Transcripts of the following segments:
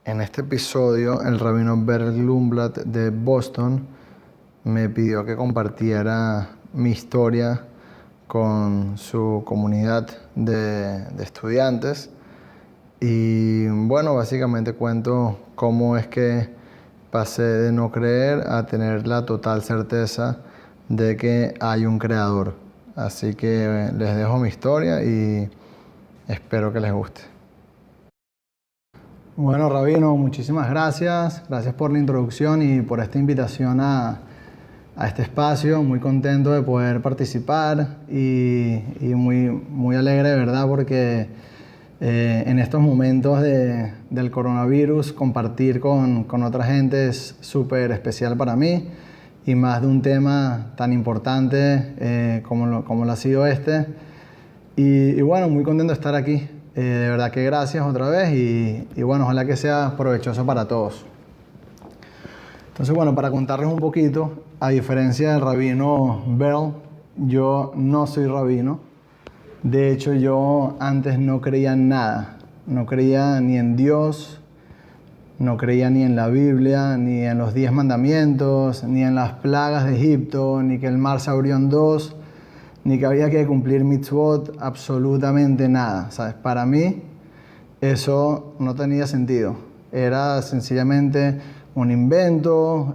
En este episodio, el rabino Berl Lundblad de Boston me pidió que compartiera mi historia con su comunidad de estudiantes. Y bueno, básicamente cuento cómo es que pasé de no creer a tener la total certeza de que hay un creador. Así que les dejo mi historia y espero que les guste. Bueno, Rabino, muchísimas gracias. Gracias por la introducción y por esta invitación a este espacio. Muy contento de poder participar y muy alegre, de verdad, porque en estos momentos del coronavirus compartir con otra gente es súper especial para mí, y más de un tema tan importante como lo ha sido este. Y bueno, muy contento de estar aquí. De verdad que gracias otra vez y bueno, ojalá que sea provechoso para todos. Entonces bueno, para contarles un poquito, a diferencia del rabino Berl, yo no soy rabino. De hecho, yo antes no creía en nada. No creía ni en Dios, no creía ni en la Biblia, ni en los 10 mandamientos, ni en las plagas de Egipto, ni que el mar se abrió en dos, ni que había que cumplir mitzvot, absolutamente nada, ¿sabes? Para mí eso no tenía sentido. Era sencillamente un invento.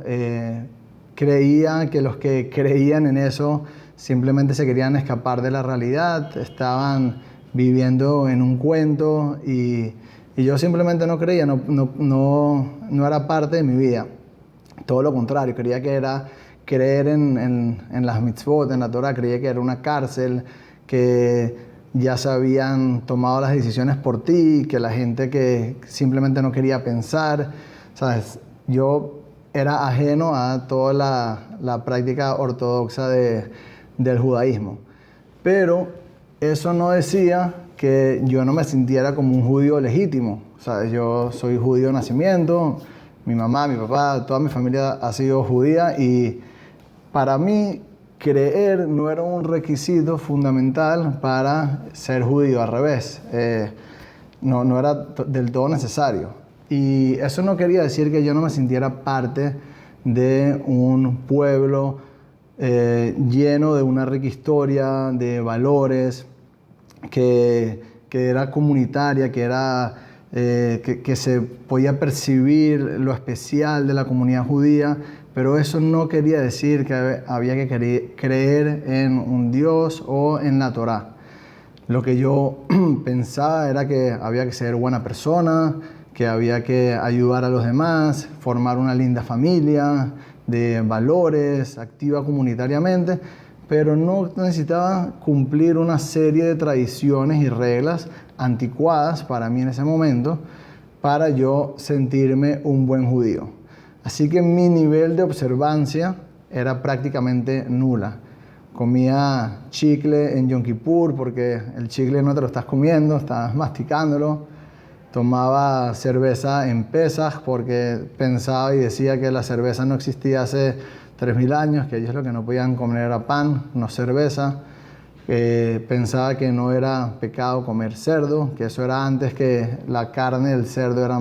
Creía que los que creían en eso simplemente se querían escapar de la realidad, estaban viviendo en un cuento y yo simplemente no creía, no era parte de mi vida. Todo lo contrario, creía que era creer en las mitzvot, en la Torah. Creía que era una cárcel, que ya se habían tomado las decisiones por ti, que la gente que simplemente no quería pensar, ¿sabes? Yo era ajeno a toda la práctica ortodoxa del judaísmo. Pero eso no decía que yo no me sintiera como un judío legítimo. ¿Sabes? Yo soy judío de nacimiento, mi mamá, mi papá, toda mi familia ha sido judía, y para mí creer no era un requisito fundamental para ser judío, al revés. No era del todo necesario. Y eso no quería decir que yo no me sintiera parte de un pueblo lleno de una rica historia, de valores, que era comunitaria, que se podía percibir lo especial de la comunidad judía, pero eso no quería decir que había que creer en un Dios o en la Torá. Lo que yo pensaba era que había que ser buena persona, que había que ayudar a los demás, formar una linda familia de valores, activa comunitariamente, pero no necesitaba cumplir una serie de tradiciones y reglas anticuadas para mí en ese momento para yo sentirme un buen judío. Así que mi nivel de observancia era prácticamente nula. Comía chicle en Yom Kippur porque el chicle no te lo estás comiendo, estás masticándolo. Tomaba cerveza en Pesaj porque pensaba y decía que la cerveza no existía hace 3000 años, que ellos lo que no podían comer era pan, no cerveza. Pensaba que no era pecado comer cerdo, que eso era antes, que la carne del cerdo era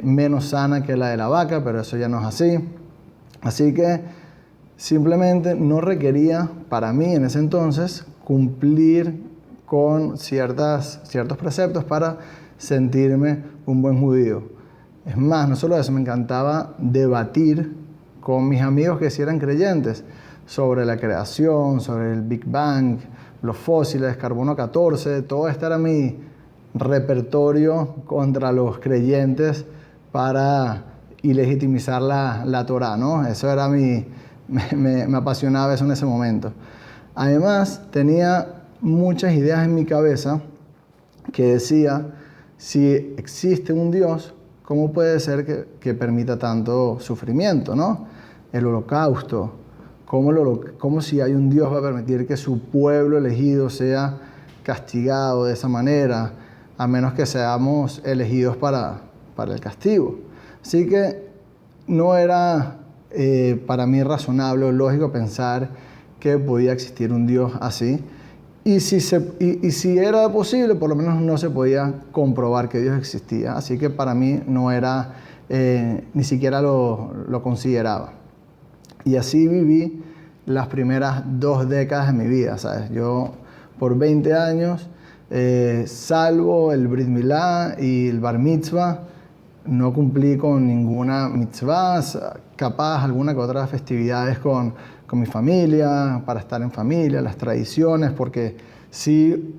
menos sana que la de la vaca, pero eso ya no es así. Así que simplemente no requería, para mí en ese entonces, cumplir con ciertos preceptos para sentirme un buen judío. Es más, no solo eso, me encantaba debatir con mis amigos que sí eran creyentes sobre la creación, sobre el Big Bang, los fósiles, carbono 14, todo esto era mi repertorio contra los creyentes para ilegitimizar la Torá, ¿no? Eso era me apasionaba eso en ese momento. Además, tenía muchas ideas en mi cabeza que decía, si existe un Dios, ¿cómo puede ser que permita tanto sufrimiento, ¿no? El holocausto, ¿cómo si hay un Dios va a permitir que su pueblo elegido sea castigado de esa manera, a menos que seamos elegidos para el castigo? Así que no era para mí razonable o lógico pensar que podía existir un Dios así. y si era posible, por lo menos no se podía comprobar que Dios existía. Así que para mí no era, ni siquiera lo consideraba. Y así viví las primeras 2 décadas de mi vida, ¿sabes? Yo por 20 años, salvo el Brit Milá y el Bar Mitzvah, no cumplí con ninguna mitzvah, capaz alguna que otra festividades con mi familia, para estar en familia, las tradiciones, porque sí,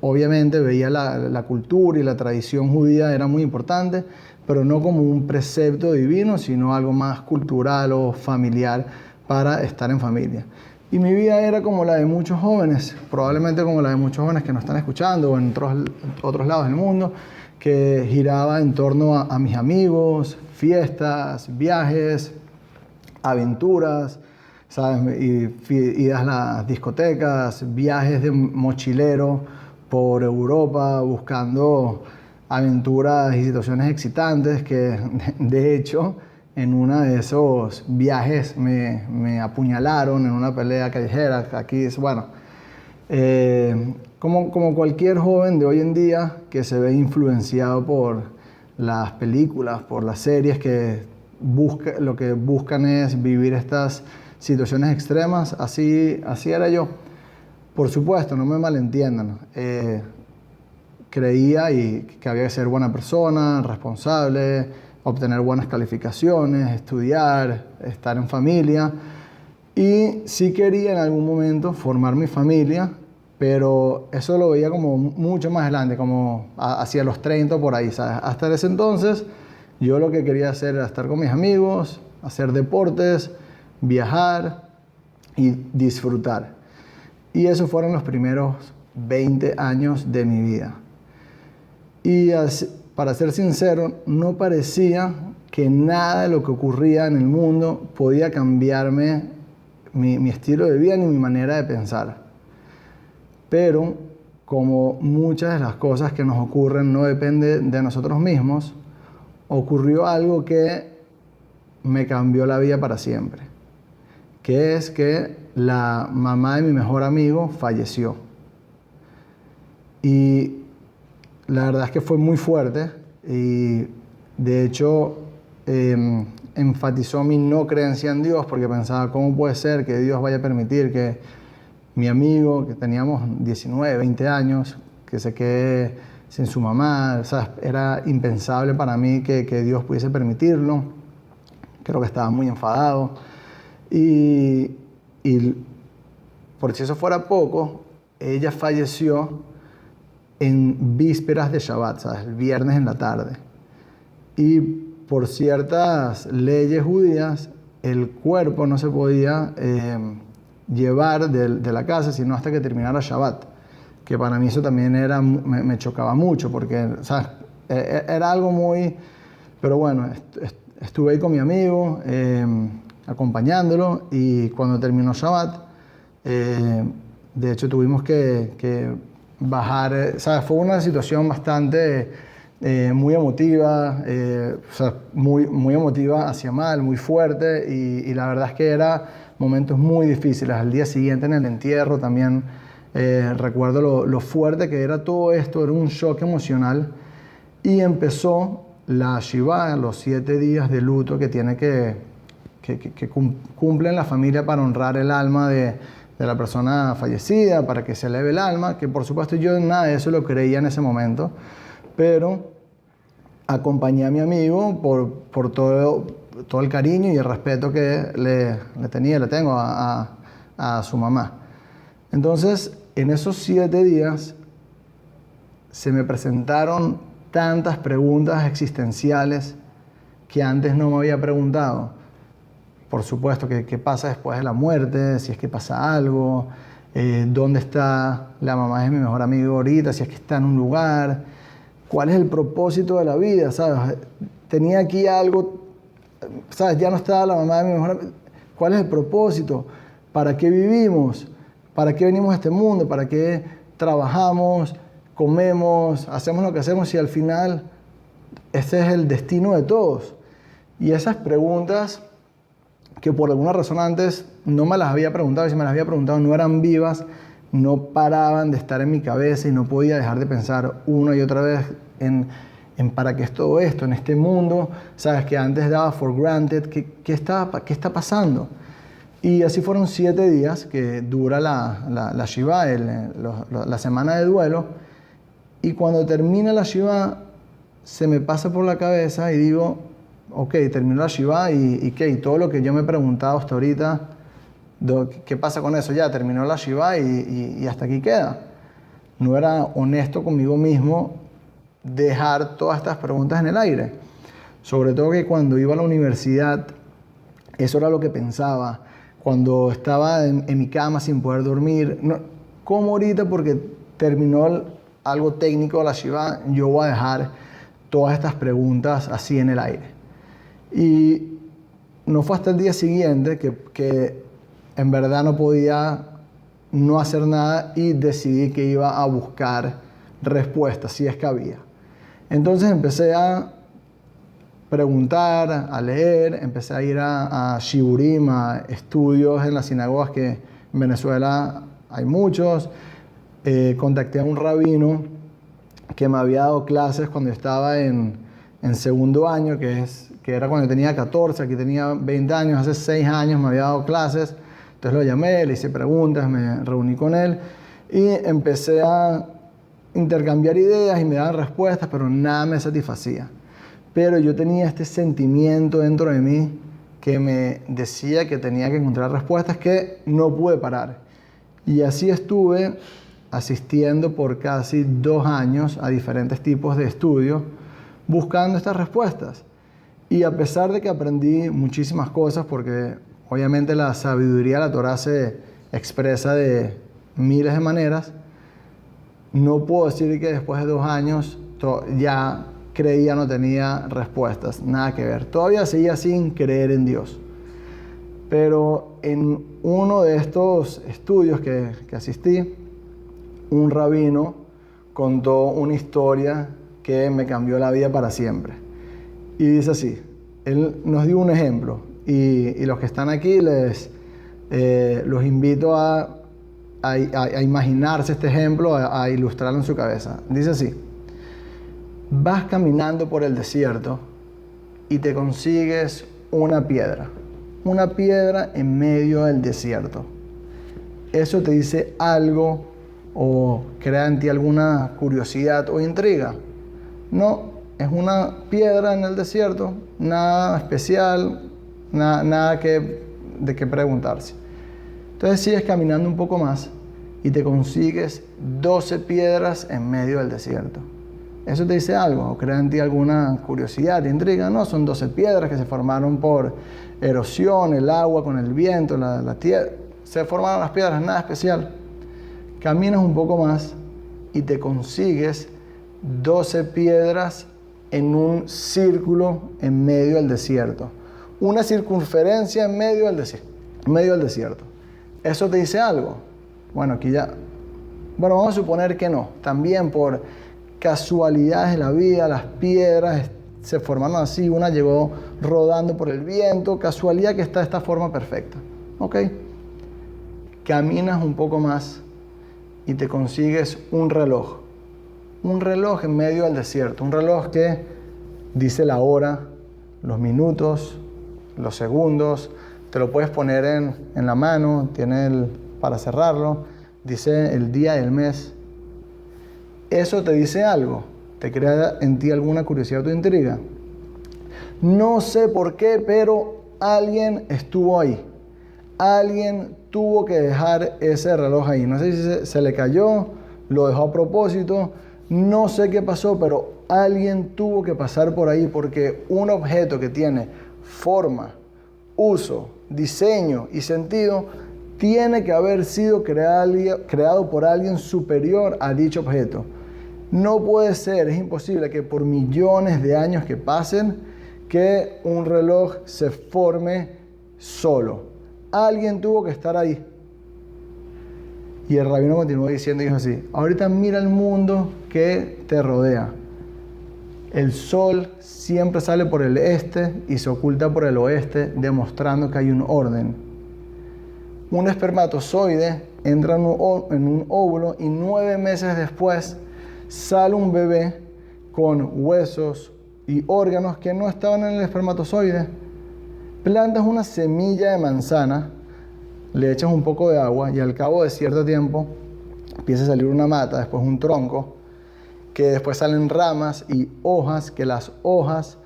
obviamente veía la cultura y la tradición judía era muy importante, pero no como un precepto divino, sino algo más cultural o familiar para estar en familia. Y mi vida era como la de muchos jóvenes, probablemente como la de muchos jóvenes que nos están escuchando o en otros lados del mundo, que giraba en torno a mis amigos, fiestas, viajes, aventuras, ¿sabes? Idas a las discotecas, viajes de mochilero por Europa buscando aventuras y situaciones excitantes que, de hecho, en uno de esos viajes me apuñalaron en una pelea callejera. Aquí es, bueno, como cualquier joven de hoy en día que se ve influenciado por las películas, por las series que lo que buscan es vivir estas situaciones extremas, así era yo. Por supuesto, no me malentiendan. Creía que había que ser buena persona, responsable, obtener buenas calificaciones, estudiar, estar en familia. Y sí quería en algún momento formar mi familia, pero eso lo veía como mucho más adelante, como hacia los 30 por ahí, ¿sabes? Hasta ese entonces yo lo que quería hacer era estar con mis amigos, hacer deportes, viajar y disfrutar. Y esos fueron los primeros 20 años de mi vida. Y para ser sincero, no parecía que nada de lo que ocurría en el mundo podía cambiarme mi estilo de vida ni mi manera de pensar. Pero como muchas de las cosas que nos ocurren no dependen de nosotros mismos, ocurrió algo que me cambió la vida para siempre, que es que la mamá de mi mejor amigo falleció. Y la verdad es que fue muy fuerte y de hecho enfatizó mi no creencia en Dios, porque pensaba, ¿cómo puede ser que Dios vaya a permitir que mi amigo, que teníamos 19, 20 años, que se quede sin su mamá? O sea, era impensable para mí que Dios pudiese permitirlo. Creo que estaba muy enfadado. Y por si eso fuera poco, ella falleció en vísperas de Shabbat, ¿sabes? El viernes en la tarde. Y por ciertas leyes judías, el cuerpo no se podía llevar de la casa sino hasta que terminara Shabbat. Que para mí eso también me chocaba mucho, porque, ¿sabes? Era algo muy... Pero bueno, estuve ahí con mi amigo, acompañándolo, y cuando terminó Shabbat, de hecho tuvimos que bajar, ¿sabes? Fue una situación bastante muy emotiva, o sea, muy emotiva hacia mal, muy fuerte, y la verdad es que eran momentos muy difíciles. Al día siguiente en el entierro también recuerdo lo fuerte que era todo esto, era un shock emocional, y empezó la Shiva, los 7 días de luto que tiene que cumplen la familia para honrar el alma de la persona fallecida, para que se eleve el alma, que por supuesto yo nada de eso lo creía en ese momento, pero acompañé a mi amigo por todo el cariño y el respeto que le tengo a su mamá. Entonces, en esos 7 días se me presentaron tantas preguntas existenciales que antes no me había preguntado. Por supuesto, ¿qué pasa después de la muerte? Si es que pasa algo. ¿Dónde está la mamá de mi mejor amigo ahorita? Si es que está en un lugar. ¿Cuál es el propósito de la vida? ¿Sabes? Tenía aquí algo, ¿sabes? Ya no estaba la mamá de mi mejor amigo. ¿Cuál es el propósito? ¿Para qué vivimos? ¿Para qué venimos a este mundo? ¿Para qué trabajamos, comemos, hacemos lo que hacemos si al final este es el destino de todos? Y esas preguntas que por alguna razón antes no me las había preguntado, y si me las había preguntado no eran vivas, no paraban de estar en mi cabeza y no podía dejar de pensar una y otra vez en para qué es todo esto, en este mundo, sabes, que antes daba for granted, ¿qué está pasando? Y así fueron 7 días que dura la Shiva, la semana de duelo, y cuando termina la Shiva, se me pasa por la cabeza y digo, ok, terminó la Shiva y ¿qué? Y todo lo que yo me he preguntado hasta ahorita, ¿qué pasa con eso? Ya terminó la Shiva y hasta aquí queda. No era honesto conmigo mismo dejar todas estas preguntas en el aire. Sobre todo que cuando iba a la universidad, eso era lo que pensaba. Cuando estaba en mi cama sin poder dormir, no, como ahorita porque terminó algo técnico de la Shiva, yo voy a dejar todas estas preguntas así en el aire. Y no fue hasta el día siguiente que en verdad no podía no hacer nada y decidí que iba a buscar respuestas, si es que había. Entonces empecé a preguntar, a leer, empecé a ir a shiurim, a estudios en las sinagogas, que en Venezuela hay muchos. Contacté a un rabino que me había dado clases cuando estaba en segundo año, que era cuando tenía 14, aquí tenía 20 años, hace 6 años me había dado clases. Entonces lo llamé, le hice preguntas, me reuní con él y empecé a intercambiar ideas y me daban respuestas, pero nada me satisfacía. Pero yo tenía este sentimiento dentro de mí que me decía que tenía que encontrar respuestas, que no pude parar. Y así estuve asistiendo por casi 2 años a diferentes tipos de estudios buscando estas respuestas. Y a pesar de que aprendí muchísimas cosas, porque obviamente la sabiduría de la Torá se expresa de miles de maneras, no puedo decir que después de 2 años ya creía no tenía respuestas, nada que ver. Todavía seguía sin creer en Dios. Pero en uno de estos estudios que asistí, un rabino contó una historia que me cambió la vida para siempre. Y dice así, él nos dio un ejemplo y los que están aquí los invito a imaginarse este ejemplo, a ilustrarlo en su cabeza. Dice así: vas caminando por el desierto y te consigues una piedra en medio del desierto. ¿Eso te dice algo o crea en ti alguna curiosidad o intriga? No, es una piedra en el desierto, nada especial, nada de qué preguntarse. Entonces sigues caminando un poco más y te consigues 12 piedras en medio del desierto. ¿Eso te dice algo? ¿O crea en ti alguna curiosidad, intriga? No, son 12 piedras que se formaron por erosión, el agua con el viento, la tierra. Se formaron las piedras, nada especial. Caminas un poco más y te consigues 12 piedras en un círculo en medio del desierto. Una circunferencia en medio del desierto. ¿Eso te dice algo? Bueno, aquí ya... Bueno, vamos a suponer que no. También por casualidades de la vida, las piedras se formaron así, una llegó rodando por el viento, casualidad que está de esta forma perfecta. ¿Ok? Caminas un poco más y te consigues un reloj. Un reloj en medio del desierto. Un reloj que dice la hora, los minutos, los segundos. Te lo puedes poner en la mano, tiene para cerrarlo. Dice el día y el mes. ¿Eso te dice algo? ¿Te crea en ti alguna curiosidad o intriga? No sé por qué, pero alguien estuvo ahí. Alguien tuvo que dejar ese reloj ahí. No sé si se le cayó, lo dejó a propósito. No sé qué pasó, pero alguien tuvo que pasar por ahí, porque un objeto que tiene forma, uso, diseño y sentido tiene que haber sido creado por alguien superior a dicho objeto. No puede ser, es imposible que por millones de años que pasen, que un reloj se forme solo. Alguien tuvo que estar ahí. Y el rabino continuó diciendo y dijo así: ahorita mira el mundo que te rodea. El sol siempre sale por el este y se oculta por el oeste, demostrando que hay un orden. un espermatozoide entra en un óvulo y 9 meses después sale un bebé con huesos y órganos que no estaban en el espermatozoide. Plantas una semilla de manzana, le echas un poco de agua y al cabo de cierto tiempo empieza a salir una mata, después un tronco, que después salen ramas y hojas, que las hojas,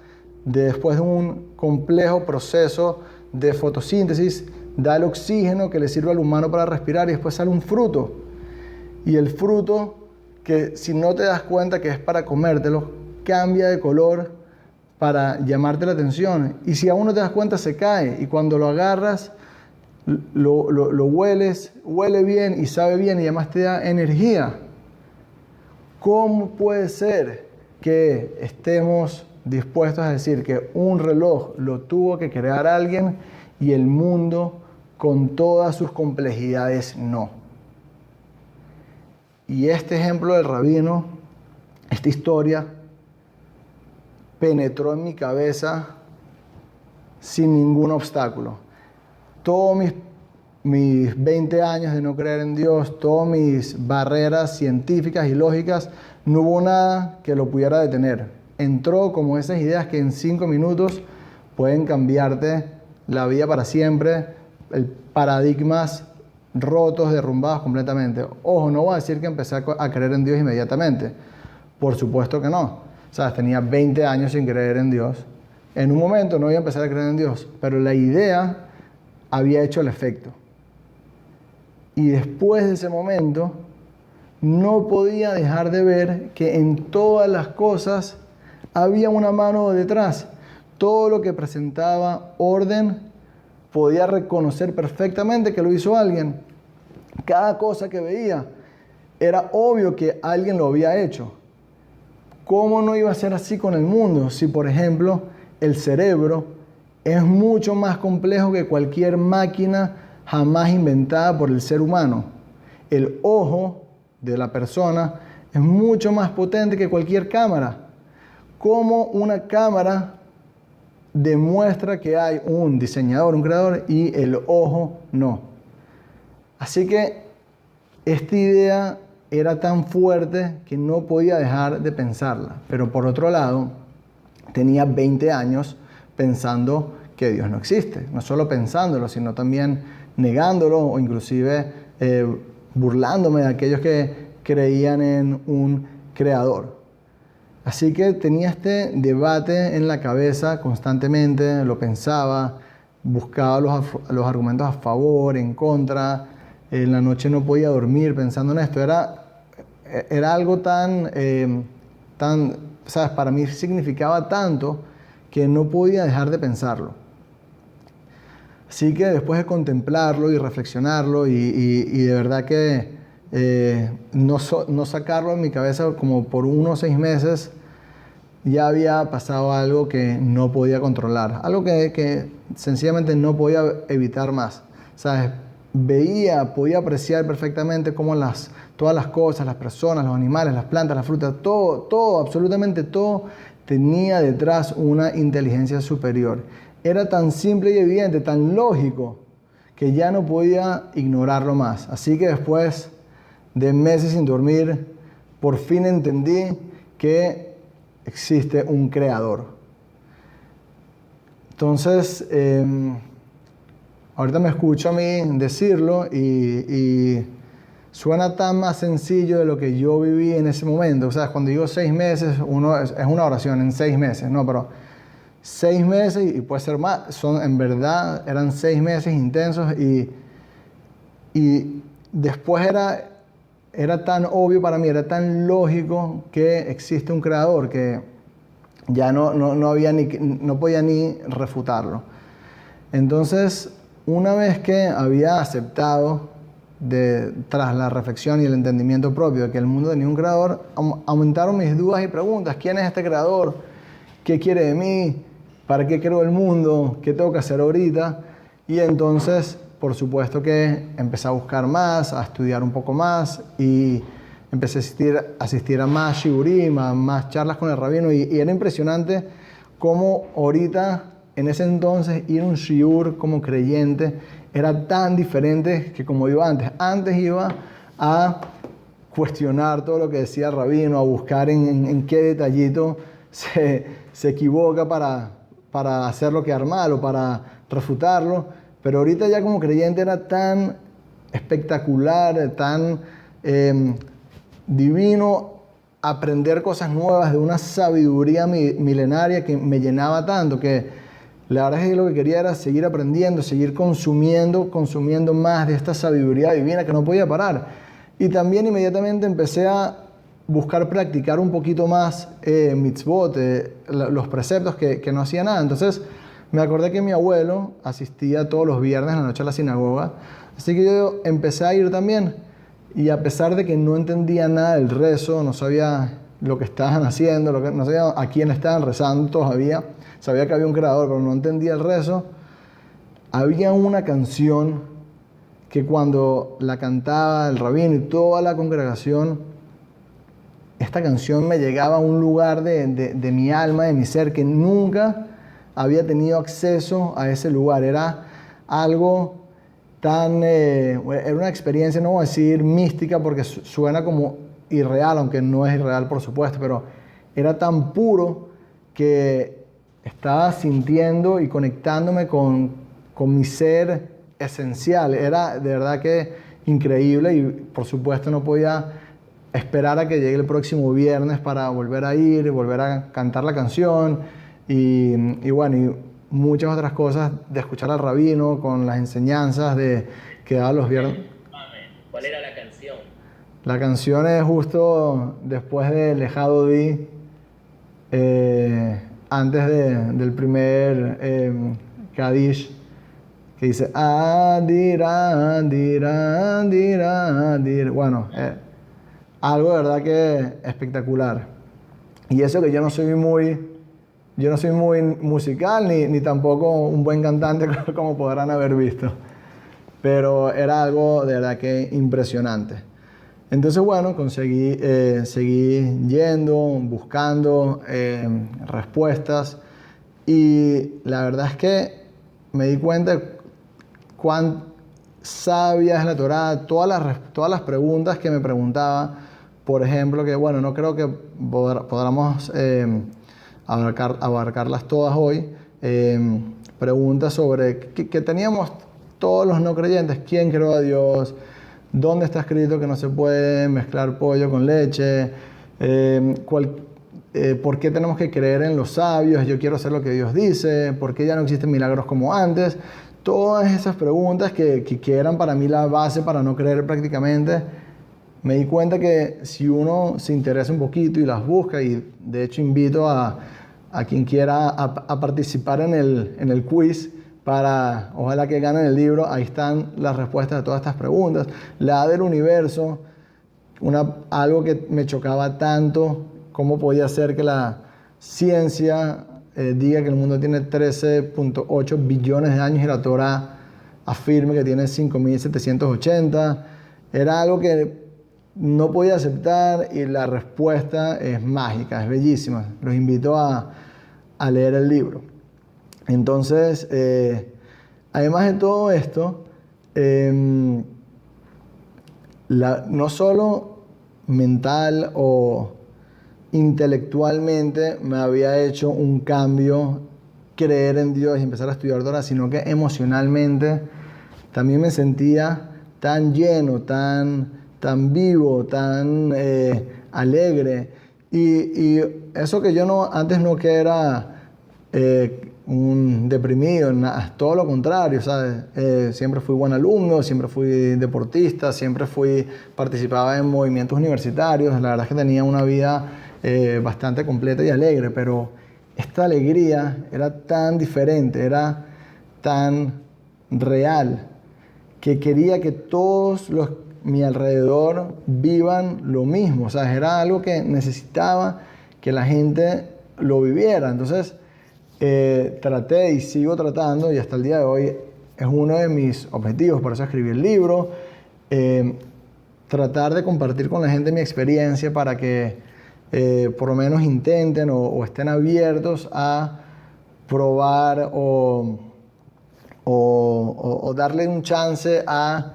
después de un complejo proceso de fotosíntesis, da el oxígeno que le sirve al humano para respirar y después sale un fruto. Y el fruto, que si no te das cuenta que es para comértelo, cambia de color para llamarte la atención. Y si aún no te das cuenta, se cae. Y cuando lo agarras, lo hueles, huele bien y sabe bien y además te da energía. ¿Cómo puede ser que estemos dispuestos a decir que un reloj lo tuvo que crear alguien y el mundo con todas sus complejidades no? Y este ejemplo del rabino, esta historia, penetró en mi cabeza sin ningún obstáculo. Todos mis 20 años de no creer en Dios, todas mis barreras científicas y lógicas, no hubo nada que lo pudiera detener. Entró como esas ideas que en 5 minutos pueden cambiarte la vida para siempre, paradigmas rotos, derrumbados completamente. Ojo, no voy a decir que empecé a creer en Dios inmediatamente. Por supuesto que no. O sea, tenía 20 años sin creer en Dios. En un momento no iba a empezar a creer en Dios, pero la idea había hecho el efecto. Y después de ese momento, no podía dejar de ver que en todas las cosas había una mano detrás. Todo lo que presentaba orden, podía reconocer perfectamente que lo hizo alguien. Cada cosa que veía, era obvio que alguien lo había hecho. ¿Cómo no iba a ser así con el mundo? Si, por ejemplo, el cerebro es mucho más complejo que cualquier máquina jamás inventada por el ser humano. El ojo de la persona es mucho más potente que cualquier cámara. ¿Cómo una cámara demuestra que hay un diseñador, un creador, y el ojo no? Así que esta idea era tan fuerte que no podía dejar de pensarla. Pero por otro lado, tenía 20 años pensando que Dios no existe. No solo pensándolo, sino también negándolo o inclusive burlándome de aquellos que creían en un creador. Así que tenía este debate en la cabeza constantemente, lo pensaba, buscaba los argumentos a favor, en contra. En la noche no podía dormir pensando en esto. Era algo tan, ¿sabes? Para mí significaba tanto que no podía dejar de pensarlo. Así que después de contemplarlo y reflexionarlo y de verdad que no sacarlo de mi cabeza como por unos 6 meses, ya había pasado algo que no podía controlar. Algo que sencillamente no podía evitar más. ¿Sabes? Podía apreciar perfectamente cómo todas las cosas, las personas, los animales, las plantas, las frutas, todo, absolutamente todo, tenía detrás una inteligencia superior. Era tan simple y evidente, tan lógico, que ya no podía ignorarlo más. Así que después de meses sin dormir, por fin entendí que existe un creador. Entonces, ahorita me escucho a mí decirlo y suena tan más sencillo de lo que yo viví en ese momento. O sea, cuando digo 6 meses, es una oración en 6 meses, no, pero 6 meses y puede ser más. En verdad, eran 6 meses intensos y después era tan obvio para mí, era tan lógico que existe un creador que ya no podía ni refutarlo. Entonces, una vez que había aceptado, tras la reflexión y el entendimiento propio de que el mundo tenía un creador, aumentaron mis dudas y preguntas. ¿Quién es este creador? ¿Qué quiere de mí? ¿Para qué creo el mundo? ¿Qué tengo que hacer ahorita? Y entonces, por supuesto que empecé a buscar más, a estudiar un poco más y empecé a asistir a más shiurim, a más charlas con el rabino y era impresionante cómo ahorita en ese entonces ir a un shiur como creyente era tan diferente que como iba antes. Antes iba a cuestionar todo lo que decía el rabino, a buscar en qué detallito se equivoca para hacerlo quedar mal o para refutarlo. Pero ahorita ya como creyente era tan espectacular, tan divino aprender cosas nuevas de una sabiduría milenaria que me llenaba tanto que la verdad es que lo que quería era seguir aprendiendo, seguir consumiendo más de esta sabiduría divina que no podía parar. Y también inmediatamente empecé a buscar practicar un poquito más mitzvot, los preceptos que no hacía nada. Entonces me acordé que mi abuelo asistía todos los viernes en la noche a la sinagoga, así que yo empecé a ir también. Y a pesar de que no entendía nada del rezo, no sabía lo que estaban haciendo, no sabía a quién estaban rezando todavía, sabía que había un creador, pero no entendía el rezo, había una canción que cuando la cantaba el rabino y toda la congregación, esta canción me llegaba a un lugar de mi alma, de mi ser, que nunca había tenido acceso a ese lugar. Era algo era una experiencia, no voy a decir mística porque suena como irreal, aunque no es irreal por supuesto, pero era tan puro que estaba sintiendo y conectándome con mi ser esencial. Era de verdad que increíble y por supuesto no podía esperar a que llegue el próximo viernes para volver a ir, volver a cantar la canción y bueno, y muchas otras cosas de escuchar al rabino con las enseñanzas que daba los viernes. ¿Cuál era la canción? La canción es justo después de Lejado Di, antes del primer Kadish, que dice Adira, Adira, Adira, Adira. Bueno, algo de verdad que espectacular. Y eso que yo no soy muy musical ni tampoco un buen cantante como podrán haber visto. Pero era algo de verdad que impresionante. Entonces, bueno, seguí yendo, buscando respuestas y la verdad es que me di cuenta de cuán sabia es la Torá. Todas las preguntas que me preguntaba, por ejemplo, que bueno, no creo que podamos abarcarlas todas hoy. Preguntas sobre que teníamos todos los no creyentes. ¿Quién creó a Dios? ¿Dónde está escrito que no se puede mezclar pollo con leche? ¿Por qué tenemos que creer en los sabios? Yo quiero hacer lo que Dios dice. ¿Por qué ya no existen milagros como antes? Todas esas preguntas que eran para mí la base para no creer prácticamente. Me di cuenta que si uno se interesa un poquito y las busca, y de hecho invito a quien quiera a participar en el quiz, para ojalá que ganen el libro, ahí están las respuestas a todas estas preguntas. La A del universo, algo que me chocaba tanto, cómo podía ser que la ciencia diga que el mundo tiene 13.8 billones de años y la Torá afirme que tiene 5.780. Era algo que no podía aceptar y la respuesta es mágica, es bellísima. Los invito a leer el libro. Entonces, además de todo esto, no solo mental o intelectualmente me había hecho un cambio creer en Dios y empezar a estudiar Torah, sino que emocionalmente también me sentía tan lleno, tan vivo, tan alegre. Y eso que yo antes no que era un deprimido, todo lo contrario, ¿sabes? Siempre fui buen alumno, siempre fui deportista, participaba en movimientos universitarios. La verdad es que tenía una vida bastante completa y alegre, pero esta alegría era tan diferente, era tan real, que quería que todos mi alrededor vivan lo mismo. O sea, era algo que necesitaba que la gente lo viviera. Entonces, traté y sigo tratando, y hasta el día de hoy es uno de mis objetivos, por eso escribí el libro, tratar de compartir con la gente mi experiencia para que por lo menos intenten o estén abiertos a probar o darle un chance a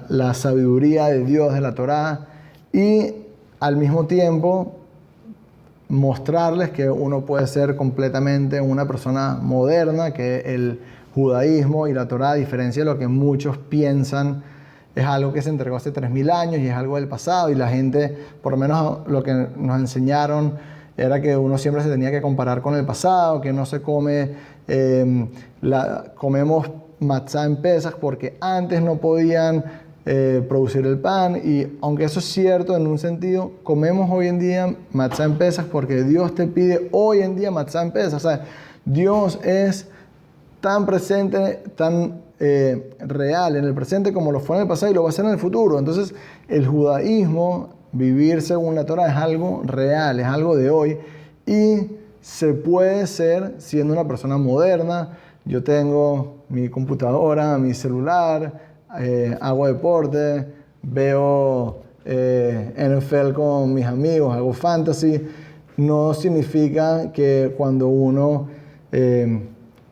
la sabiduría de Dios, de la Torá, y al mismo tiempo mostrarles que uno puede ser completamente una persona moderna, que el judaísmo y la Torá, a diferencia de lo que muchos piensan, es algo que se entregó hace 3000 años y es algo del pasado, y la gente, por lo menos lo que nos enseñaron, era que uno siempre se tenía que comparar con el pasado, que no se come, comemos matzá en Pesaj porque antes no podían producir el pan, y aunque eso es cierto en un sentido, comemos hoy en día matzá en Pesaj porque Dios te pide hoy en día matzá en Pesaj. O sea, Dios es tan presente, tan real en el presente como lo fue en el pasado y lo va a ser en el futuro. Entonces, el judaísmo, vivir según la Torah, es algo real, es algo de hoy, y se puede ser siendo una persona moderna. Yo tengo mi computadora, mi celular, hago deporte, veo NFL con mis amigos, hago fantasy. No significa que cuando uno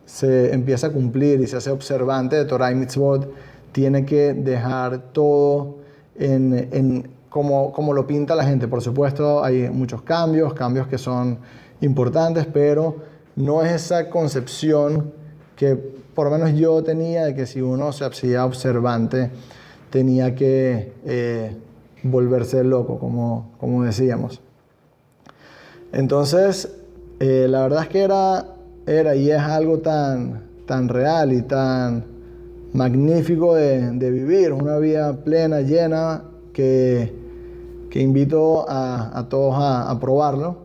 se empieza a cumplir y se hace observante de Torah y Mitzvot, tiene que dejar todo como lo pinta la gente. Por supuesto, hay muchos cambios que son importantes, pero no es esa concepción que por lo menos yo tenía de que si uno se hacía observante tenía que volverse loco, como decíamos. Entonces, la verdad es que era y es algo tan real y tan magnífico de vivir, una vida plena, llena, que invito a todos a probarlo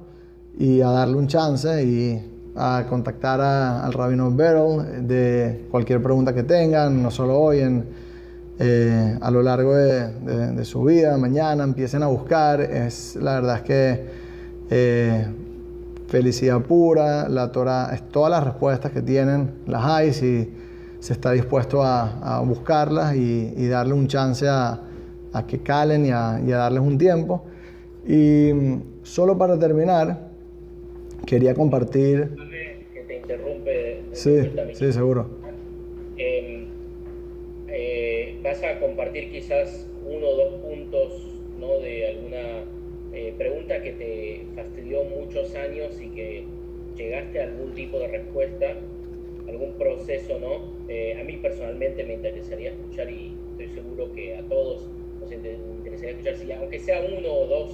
y a darle un chance y a contactar al Rabino Berel de cualquier pregunta que tengan, no solo hoy, a lo largo de su vida, mañana empiecen a buscar. La verdad es que felicidad pura, la Torah, todas las respuestas que tienen las hay, si se está dispuesto a buscarlas y darle un chance a que calen y a darles un tiempo. Y solo para terminar, quería compartir... Que te interrumpe. Sí, seguro. Vas a compartir quizás 1 o 2 puntos, ¿no?, de alguna pregunta que te fastidió muchos años y que llegaste a algún tipo de respuesta, algún proceso, ¿no? A mí personalmente me interesaría escuchar, y estoy seguro que a todos nos interesaría escuchar, si aunque sea 1 o 2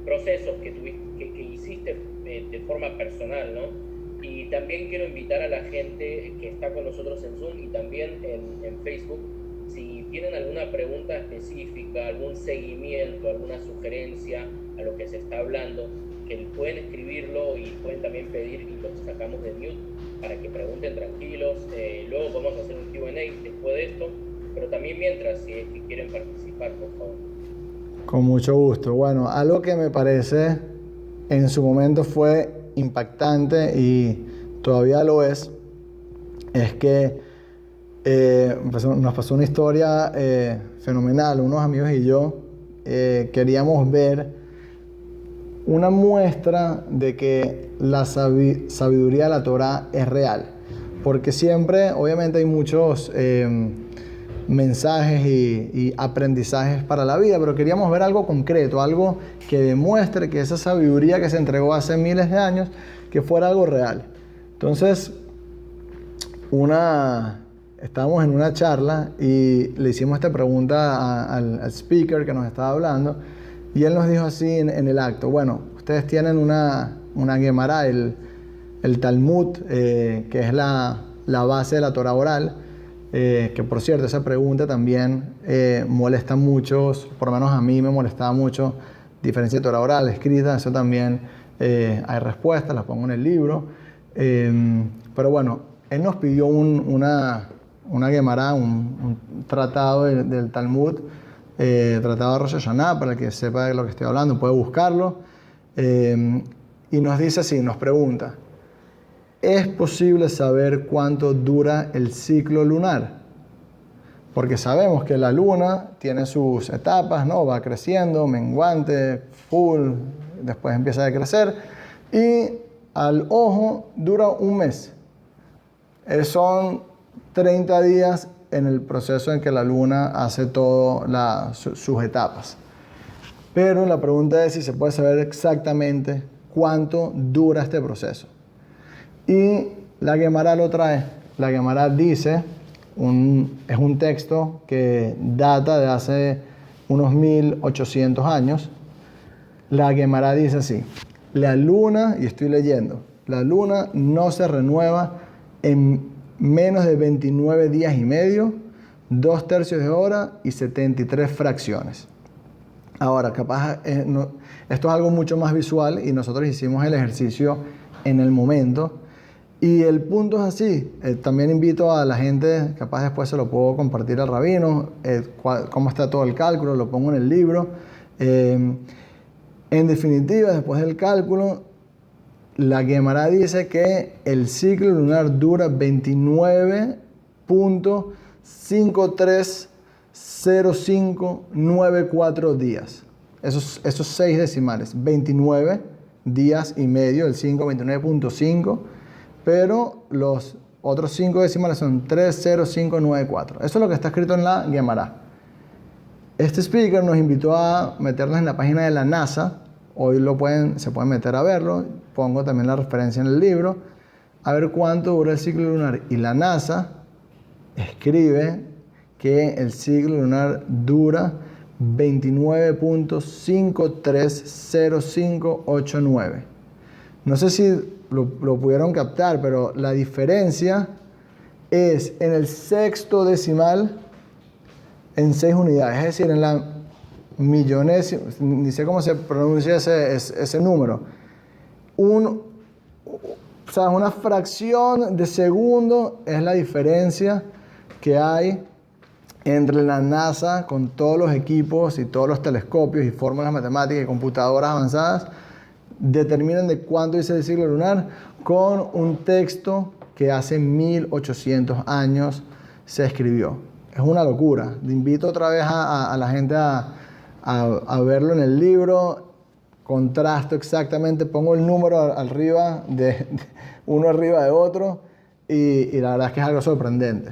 procesos que hiciste de forma personal, ¿no? Y también quiero invitar a la gente que está con nosotros en Zoom y también en Facebook, si tienen alguna pregunta específica, algún seguimiento, alguna sugerencia a lo que se está hablando, que pueden escribirlo y pueden también pedir, y los sacamos de mute para que pregunten tranquilos. Luego vamos a hacer un Q&A después de esto, pero también mientras, si es que quieren participar, por favor. Con mucho gusto. Bueno, algo que me parece en su momento fue impactante y todavía lo es que nos pasó una historia fenomenal. Unos amigos y yo queríamos ver una muestra de que la sabiduría de la Torá es real, porque siempre, obviamente, hay muchos mensajes y aprendizajes para la vida, pero queríamos ver algo concreto, algo que demuestre que esa sabiduría que se entregó hace miles de años, que fuera algo real. Entonces, estábamos en una charla y le hicimos esta pregunta al speaker que nos estaba hablando, y él nos dijo así en el acto: bueno, ustedes tienen una Gemara, el Talmud, que es la base de la Torah oral, que por cierto, esa pregunta también molesta mucho, por lo menos a mí me molestaba mucho, diferencia de Torah oral, escrita. Eso también hay respuestas, las pongo en el libro. Pero bueno, él nos pidió una Gemara, un tratado del Talmud, tratado de Rosh Hashanah, para el que sepa de lo que estoy hablando, puede buscarlo. Y nos dice así, nos pregunta: ¿es posible saber cuánto dura el ciclo lunar? Porque sabemos que la luna tiene sus etapas, ¿no? Va creciendo, menguante, full, después empieza a decrecer. Y al ojo dura un mes. Son 30 días en el proceso en que la luna hace todas sus etapas. Pero la pregunta es si se puede saber exactamente cuánto dura este proceso. Y la Gemara lo trae. La Gemara dice, es un texto que data de hace unos 1800 años. La Gemara dice así: la luna, y estoy leyendo, la luna no se renueva en menos de 29 días y medio, 2/3 de hora y 73 fracciones. Ahora, capaz, esto es algo mucho más visual y nosotros hicimos el ejercicio en el momento. Y el punto es así. También invito a la gente, capaz después se lo puedo compartir al rabino, cómo está todo el cálculo, lo pongo en el libro. En definitiva, después del cálculo, la Gemara dice que el ciclo lunar dura 29.530594 días. Esos 6 decimales, 29 días y medio, el 5, 29.5, pero los otros 5 decimales son 30594. Eso es lo que está escrito en la Gemara. Este speaker nos invitó a meternos en la página de la NASA. Hoy se pueden meter a verlo. Pongo también la referencia en el libro. A ver cuánto dura el ciclo lunar. Y la NASA escribe que el ciclo lunar dura 29.530589. No sé si lo pudieron captar, pero la diferencia es en el sexto decimal en 6 unidades. Es decir, en la millonésima, ni sé cómo se pronuncia ese número. O sea, una fracción de segundo es la diferencia que hay entre la NASA con todos los equipos y todos los telescopios y fórmulas matemáticas y computadoras avanzadas, determinan de cuánto dice el ciclo lunar con un texto que hace 1800 años se escribió. Es una locura. Te invito otra vez a la gente a verlo en el libro. Contrasto exactamente, pongo el número arriba uno arriba de otro y la verdad es que es algo sorprendente.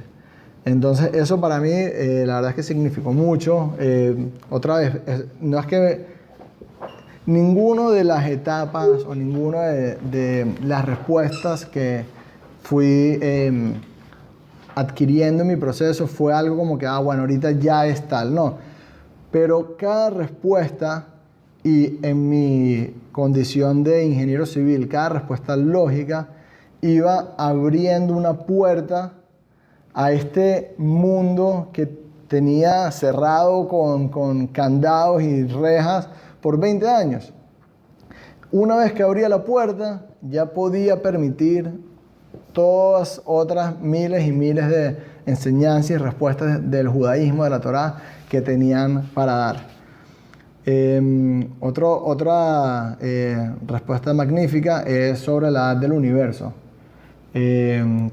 Entonces eso para mí la verdad es que significó mucho. Otra vez, no es que ninguno de las etapas o ninguno de las respuestas que fui adquiriendo en mi proceso fue algo como que, bueno, ahorita ya es tal, no. Pero cada respuesta, y en mi condición de ingeniero civil, cada respuesta lógica iba abriendo una puerta a este mundo que tenía cerrado con candados y rejas por 20 años. Una vez que abría la puerta, ya podía permitir todas otras miles y miles de enseñanzas y respuestas del judaísmo, de la Torá, que tenían para dar. Otra respuesta magnífica es sobre la edad del universo.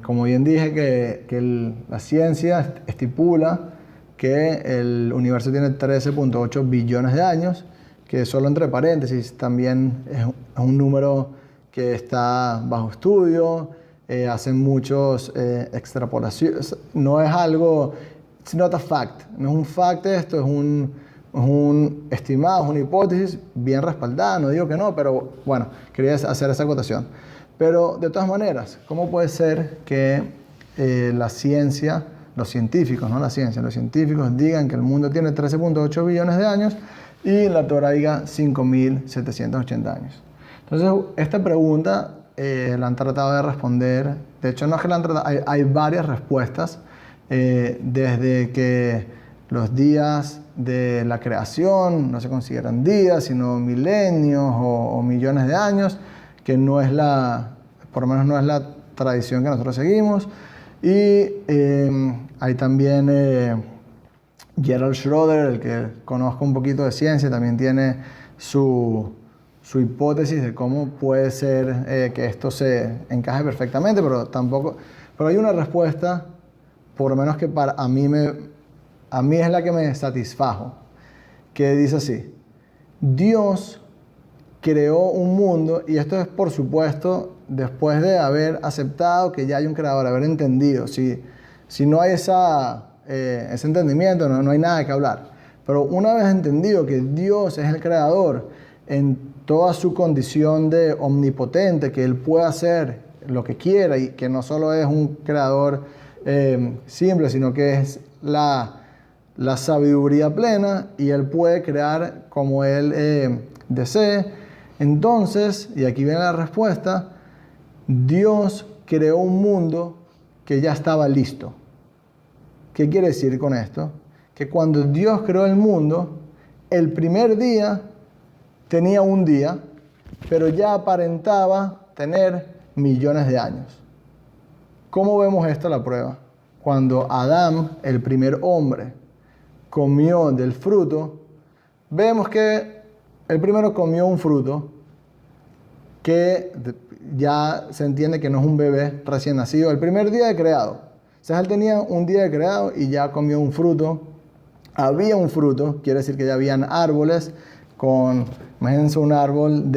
Como bien dije, que la ciencia estipula que el universo tiene 13.8 billones de años, que solo entre paréntesis también es un número que está bajo estudio. Hacen muchos extrapolaciones. No es algo, it's not a fact. No es un fact esto, es un estimado, es una hipótesis bien respaldada. No digo que no, pero bueno, quería hacer esa acotación. Pero de todas maneras, ¿cómo puede ser que la ciencia, los científicos, no la ciencia, los científicos digan que el mundo tiene 13.8 billones de años y la Torá diga 5.780 años? Entonces, esta pregunta la han tratado de responder. De hecho, no es que la han tratado, hay varias respuestas, desde que los días de la creación no se consideran días, sino milenios o millones de años, que no es por lo menos no es la tradición que nosotros seguimos. Y hay también Gerald Schroeder, el que conozco un poquito de ciencia, también tiene su hipótesis de cómo puede ser que esto se encaje perfectamente, pero hay una respuesta, por lo menos que a mí es la que me satisfajo, que dice así: Dios creó un mundo, y esto es por supuesto después de haber aceptado que ya hay un creador, haber entendido, si no hay ese entendimiento, no hay nada que hablar. Pero una vez entendido que Dios es el creador en toda su condición de omnipotente, que Él puede hacer lo que quiera y que no solo es un creador simple, sino que es la sabiduría plena y Él puede crear como Él desee. Entonces, y aquí viene la respuesta, Dios creó un mundo que ya estaba listo. ¿Qué quiere decir con esto? Que cuando Dios creó el mundo, el primer día tenía un día, pero ya aparentaba tener millones de años. ¿Cómo vemos esto a la prueba? Cuando Adán, el primer hombre, comió del fruto, vemos que el primero comió un fruto que ya se entiende que no es un bebé recién nacido, el primer día de creado. O sea, él tenía un día de creado y ya comió un fruto. Había un fruto, quiere decir que ya habían árboles imagínense un árbol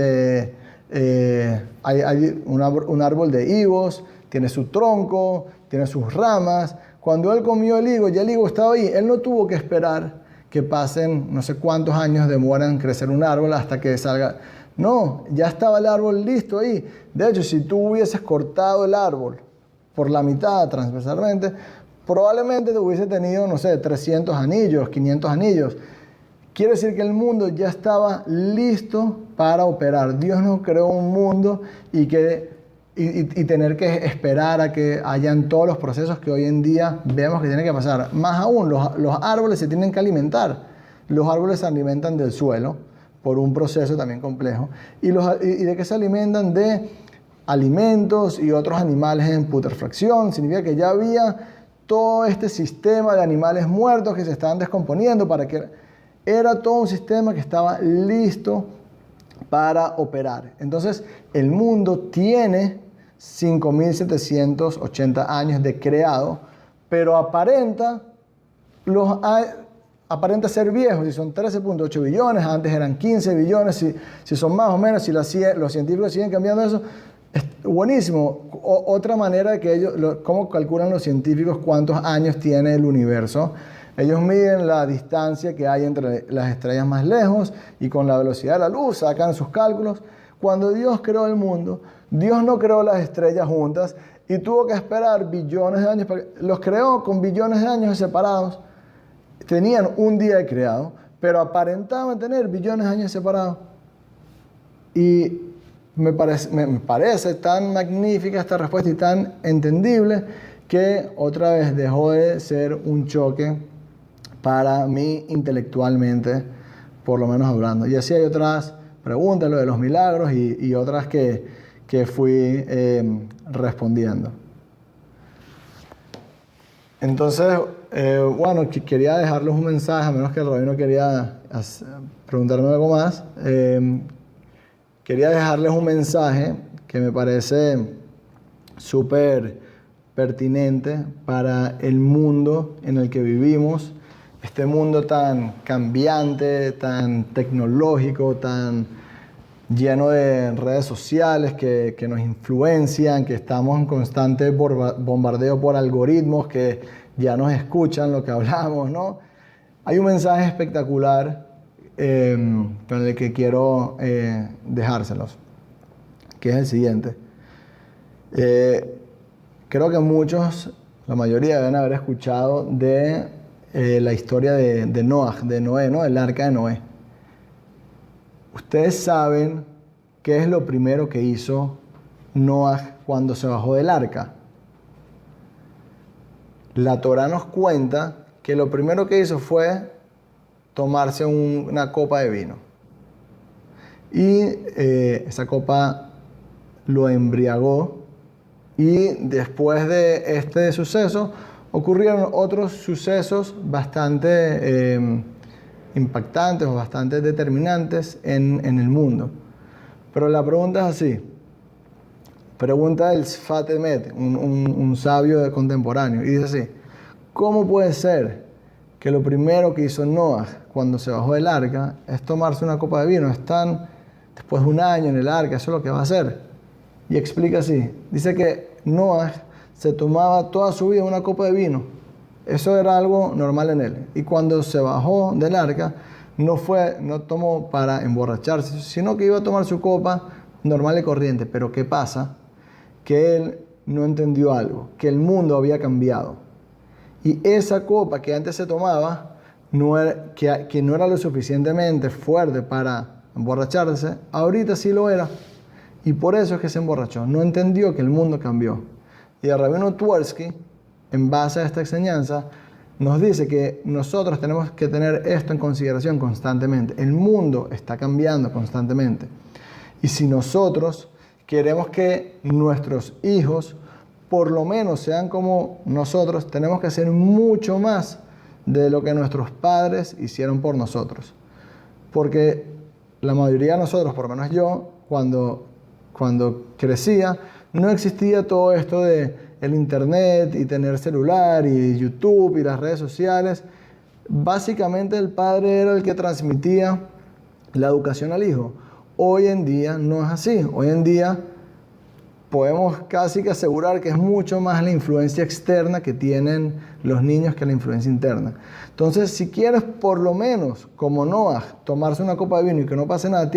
un árbol de higos, tiene su tronco, tiene sus ramas. Cuando él comió el higo, ya el higo estaba ahí. Él no tuvo que esperar que pasen no sé cuántos años demoran en crecer un árbol hasta que salga. No, ya estaba el árbol listo ahí. De hecho, si tú hubieses cortado el árbol por la mitad transversalmente, probablemente te hubiese tenido, no sé, 300 anillos, 500 anillos. Quiere decir que el mundo ya estaba listo para operar. Dios no creó un mundo y tener que esperar a que hayan todos los procesos que hoy en día vemos que tienen que pasar. Más aún, los árboles se tienen que alimentar. Los árboles se alimentan del suelo por un proceso también complejo. ¿Y de qué se alimentan? De alimentos y otros animales en putrefacción. Significa que ya había todo este sistema de animales muertos que se estaban descomponiendo era todo un sistema que estaba listo para operar. Entonces, el mundo tiene 5.780 años de creado, pero aparenta ser viejo. Si son 13.8 billones, antes eran 15 billones, si son más o menos, si los científicos siguen cambiando eso, es buenísimo. Otra manera de que cómo calculan los científicos cuántos años tiene el universo. Ellos miden la distancia que hay entre las estrellas más lejos y con la velocidad de la luz sacan sus cálculos. Cuando Dios creó el mundo, Dios no creó las estrellas juntas y tuvo que esperar billones de años. Los creó con billones de años separados. Tenían un día de creado, pero aparentaban tener billones de años separados. Y me parece tan magnífica esta respuesta y tan entendible que otra vez dejó de ser un choque para mí intelectualmente, por lo menos hablando. Y así hay otras preguntas, lo de los milagros y otras que fui respondiendo. Entonces, bueno, quería dejarles un mensaje, a menos que el rabino quería preguntarme algo más. Quería dejarles un mensaje que me parece súper pertinente para el mundo en el que vivimos. Este mundo tan cambiante, tan tecnológico, tan lleno de redes sociales que nos influencian, que estamos en constante bombardeo por algoritmos que ya nos escuchan lo que hablamos, ¿no? Hay un mensaje espectacular con el que quiero dejárselos, que es el siguiente. Creo que muchos, la mayoría deben haber escuchado de la historia de Noé, ¿no? El arca de Noé. Ustedes saben qué es lo primero que hizo Noé cuando se bajó del arca. La Torá nos cuenta que lo primero que hizo fue tomarse una copa de vino. Y esa copa lo embriagó. Y después de este suceso ocurrieron otros sucesos bastante impactantes o bastante determinantes en el mundo. Pero la pregunta es así. Pregunta el Sfat Emet, un sabio contemporáneo, y dice así: ¿cómo puede ser que lo primero que hizo Noé cuando se bajó del arca es tomarse una copa de vino? Están después de un año en el arca, eso es lo que va a hacer. Y explica así, dice que Noah se tomaba toda su vida una copa de vino. Eso era algo normal en él. Y cuando se bajó del arca, no tomó para emborracharse, sino que iba a tomar su copa normal y corriente. Pero ¿qué pasa? Que él no entendió algo, que el mundo había cambiado. Y esa copa que antes se tomaba, que no era lo suficientemente fuerte para emborracharse, ahorita sí lo era. Y por eso es que se emborrachó. No entendió que el mundo cambió. Y el rabino Twersky, en base a esta enseñanza, nos dice que nosotros tenemos que tener esto en consideración constantemente. El mundo está cambiando constantemente. Y si nosotros queremos que nuestros hijos por lo menos sean como nosotros, tenemos que hacer mucho más de lo que nuestros padres hicieron por nosotros. Porque la mayoría de nosotros, por lo menos yo, cuando crecía, no existía todo esto de el internet y tener celular y YouTube y las redes sociales. Básicamente el padre era el que transmitía la educación al hijo. Hoy en día no es así. Hoy en día podemos casi que asegurar que es mucho más la influencia externa que tienen los niños que la influencia interna. Entonces, si quieres por lo menos, como Noah, tomarse una copa de vino y que no pase nada,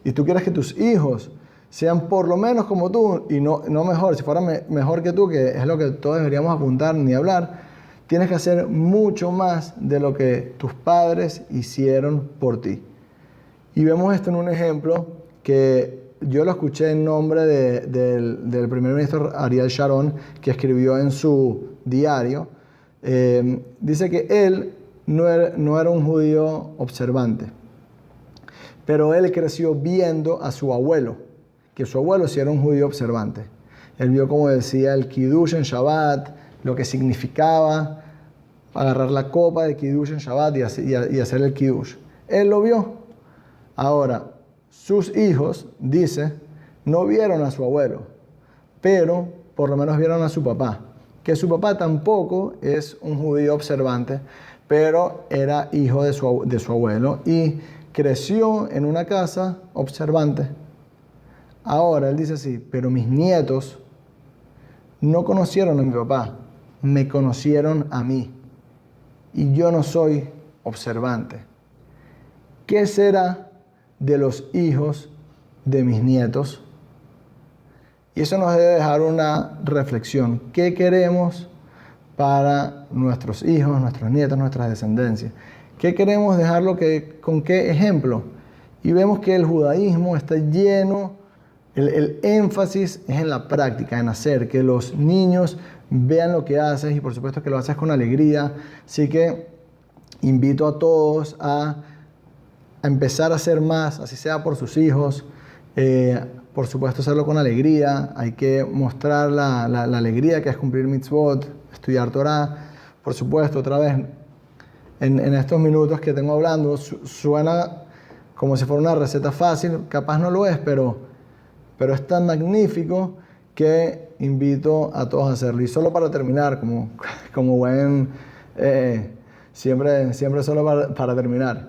y tú quieres que tus hijos sean por lo menos como tú, y no mejor, si fueran mejor que tú, que es lo que todos deberíamos apuntar ni hablar, tienes que hacer mucho más de lo que tus padres hicieron por ti. Y vemos esto en un ejemplo que yo lo escuché en nombre del primer ministro Ariel Sharon, que escribió en su diario. Dice que él no era un judío observante, pero él creció viendo a su abuelo, que su abuelo sí era un judío observante. Él vio, como decía, el Kiddush en Shabbat, lo que significaba agarrar la copa de Kiddush en Shabbat y hacer el Kiddush. Él lo vio. Ahora, sus hijos, dice, no vieron a su abuelo, pero por lo menos vieron a su papá. Que su papá tampoco es un judío observante, pero era hijo de su abuelo y creció en una casa observante. Ahora, él dice así, pero mis nietos no conocieron a mi papá, me conocieron a mí. Y yo no soy observante. ¿Qué será de los hijos de mis nietos? Y eso nos debe dejar una reflexión. ¿Qué queremos para nuestros hijos, nuestros nietos, nuestras descendencias? ¿Qué queremos dejarlo con qué ejemplo? Y vemos que el judaísmo está lleno. El énfasis es en la práctica, en hacer, que los niños vean lo que haces y por supuesto que lo haces con alegría. Así que invito a todos a empezar a hacer más, así sea por sus hijos. Por supuesto hacerlo con alegría, hay que mostrar la alegría que es cumplir mitzvot, estudiar Torah. Por supuesto, otra vez, en estos minutos que tengo hablando, suena como si fuera una receta fácil, capaz no lo es, pero es tan magnífico que invito a todos a hacerlo. Y solo para terminar, como buen, siempre solo para terminar,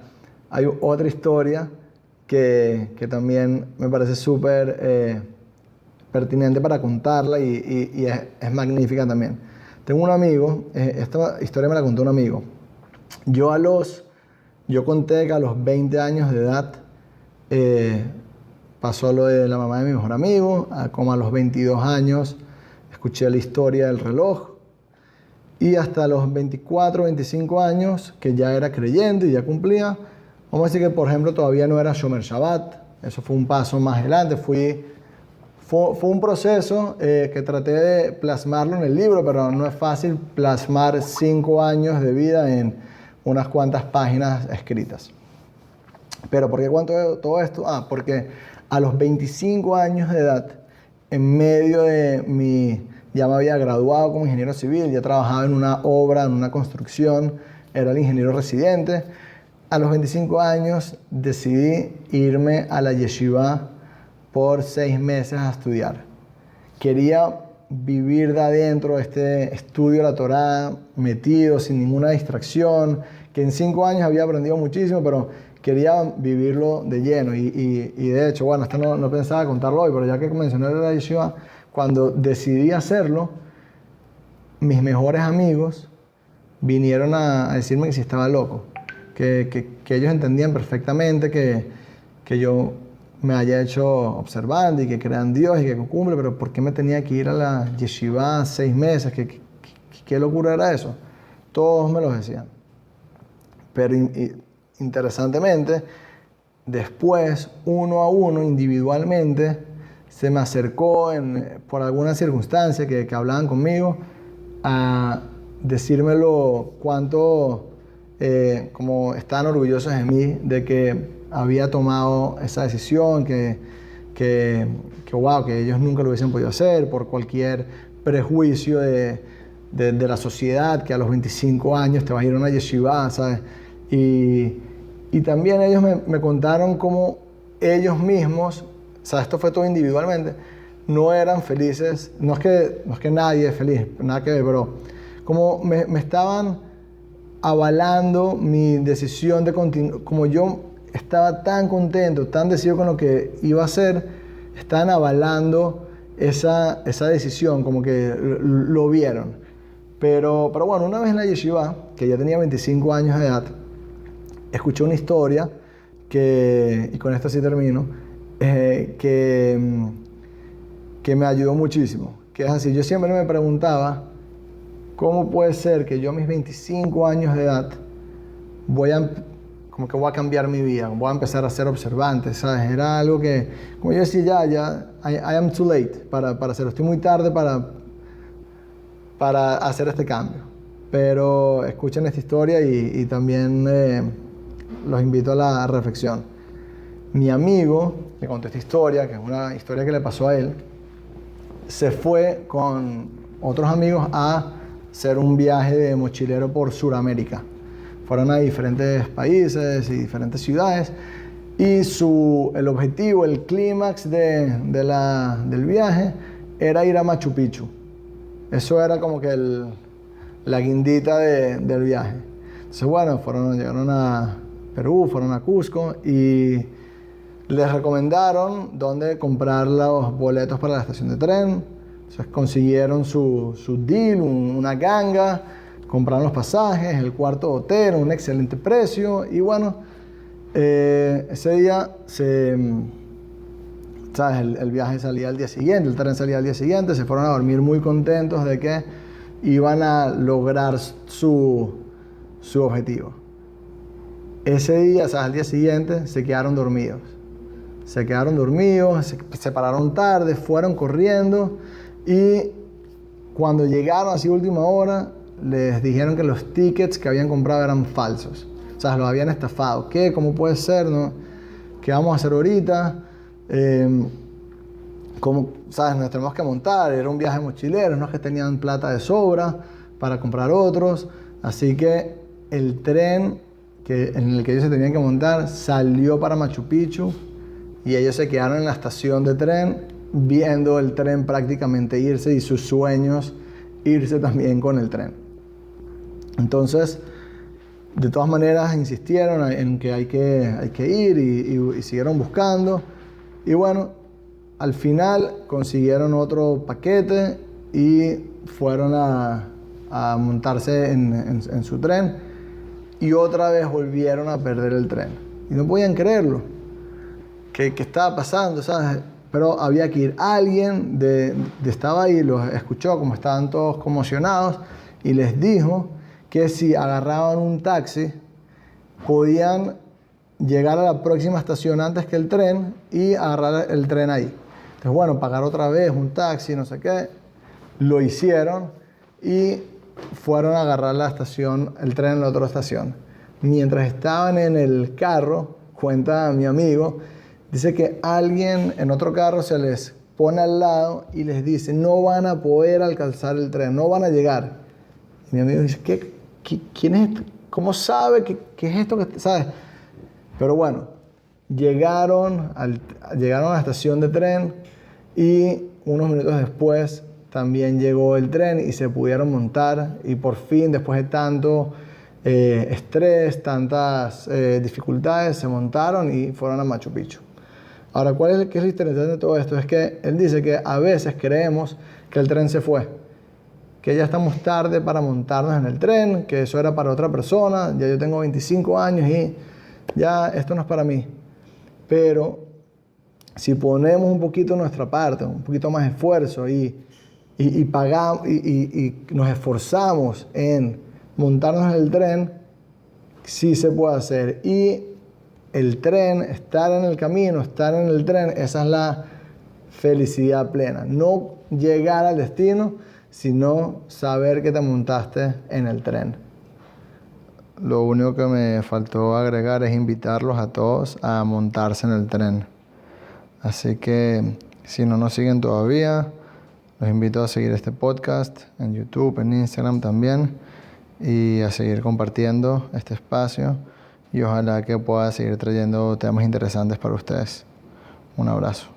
hay otra historia que también me parece súper pertinente para contarla y es magnífica también. Tengo un amigo, esta historia me la contó un amigo. Yo conté que a los 20 años de edad pasó lo de la mamá de mi mejor amigo, como a los 22 años escuché la historia del reloj y hasta los 24, 25 años que ya era creyente y ya cumplía, vamos a decir que por ejemplo todavía no era Shomer Shabbat, eso fue un paso más adelante, fue un proceso que traté de plasmarlo en el libro, pero no es fácil plasmar 5 años de vida en unas cuantas páginas escritas. Pero ¿por qué cuento todo esto? Porque a los 25 años de edad, en medio de ya me había graduado como ingeniero civil, ya trabajaba en una obra, en una construcción, era el ingeniero residente. A los 25 años decidí irme a la yeshiva por 6 meses a estudiar. Quería vivir de adentro este estudio de la Torá, metido, sin ninguna distracción, que en 5 años había aprendido muchísimo, pero quería vivirlo de lleno. Y de hecho, bueno, esto no pensaba contarlo hoy, pero ya que mencioné la yeshiva, cuando decidí hacerlo, mis mejores amigos vinieron a decirme que si estaba loco, que ellos entendían perfectamente que yo me haya hecho observante y que crean Dios y que cumple, pero ¿por qué me tenía que ir a la yeshiva 6 meses? ¿Qué locura era eso? Todos me lo decían. Pero interesantemente, después, uno a uno, individualmente, se me acercó por alguna circunstancia que hablaban conmigo a decírmelo cuánto como estaban orgullosos de mí, de que había tomado esa decisión, wow, que ellos nunca lo hubiesen podido hacer por cualquier prejuicio de la sociedad, que a los 25 años te vas a ir a una yeshiva, ¿sabes? Y también ellos me contaron cómo ellos mismos, o sea, esto fue todo individualmente, no eran felices, no es que nadie es feliz, nada que ver, pero como me estaban avalando mi decisión de continuar, como yo estaba tan contento, tan decidido con lo que iba a hacer, estaban avalando esa decisión, como que lo vieron. Pero bueno, una vez en la yeshiva, que ya tenía 25 años de edad, escuché una historia y con esto sí termino, que me ayudó muchísimo. Que es así, yo siempre me preguntaba, ¿cómo puede ser que yo a mis 25 años de edad voy a cambiar mi vida, voy a empezar a ser observante, ¿sabes? Era algo que, como yo decía, I am too late para hacerlo, estoy muy tarde para hacer este cambio. Pero escuchen esta historia y también los invito a la reflexión. Mi amigo me contó esta historia, que es una historia que le pasó a él, se fue con otros amigos a hacer un viaje de mochilero por Sudamérica. Fueron a diferentes países y diferentes ciudades y el objetivo, el clímax del viaje era ir a Machu Picchu. Eso era como que la guindita del viaje. Entonces, bueno, llegaron a Perú, fueron a Cusco y les recomendaron dónde comprar los boletos para la estación de tren. Entonces consiguieron su deal, una ganga, compraron los pasajes, el cuarto hotel, un excelente precio. Y bueno, ese día ¿sabes? El viaje salía al día siguiente, el tren salía al día siguiente, se fueron a dormir muy contentos de que iban a lograr su objetivo. Ese día, ¿sabes? Al día siguiente, se quedaron dormidos. Se pararon tarde, fueron corriendo y cuando llegaron así última hora, les dijeron que los tickets que habían comprado eran falsos. O sea, los habían estafado. ¿Qué? ¿Cómo puede ser? ¿No? ¿Qué vamos a hacer ahorita? ¿Cómo, sabes? Nos tenemos que montar. Era un viaje mochilero, no es que tenían plata de sobra para comprar otros. Así que el tren en el que ellos se tenían que montar salió para Machu Picchu y ellos se quedaron en la estación de tren viendo el tren prácticamente irse y sus sueños irse también con el tren. Entonces, de todas maneras insistieron en que hay que ir y siguieron buscando. Y bueno, al final consiguieron otro paquete y fueron a montarse en su tren y otra vez volvieron a perder el tren. Y no podían creerlo. ¿Qué estaba pasando? ¿Sabes? Pero había que ir. Alguien estaba ahí, los escuchó como estaban todos conmocionados y les dijo que si agarraban un taxi podían llegar a la próxima estación antes que el tren y agarrar el tren ahí. Entonces, bueno, pagar otra vez un taxi, no sé qué, lo hicieron y fueron a agarrar el tren en la otra estación. Mientras estaban en el carro, cuenta mi amigo, dice que alguien en otro carro se les pone al lado y les dice, no van a poder alcanzar el tren, no van a llegar. Y mi amigo dice, ¿quién es esto? ¿Cómo sabe qué es esto que sabes? Pero bueno, llegaron a la estación de tren y unos minutos después también llegó el tren y se pudieron montar y por fin, después de tanto estrés, tantas dificultades, se montaron y fueron a Machu Picchu. Ahora, ¿qué es lo interesante de todo esto? Es que él dice que a veces creemos que el tren se fue, que ya estamos tarde para montarnos en el tren, que eso era para otra persona, ya yo tengo 25 años y ya esto no es para mí. Pero si ponemos un poquito nuestra parte, un poquito más de esfuerzo y pagamos y nos esforzamos en montarnos en el tren, sí se puede hacer. Y el tren, estar en el camino, estar en el tren, esa es la felicidad plena. No llegar al destino, sino saber que te montaste en el tren. Lo único que me faltó agregar es invitarlos a todos a montarse en el tren. Así que si no nos siguen todavía, los invito a seguir este podcast en YouTube, en Instagram también, y a seguir compartiendo este espacio, y ojalá que pueda seguir trayendo temas interesantes para ustedes. Un abrazo.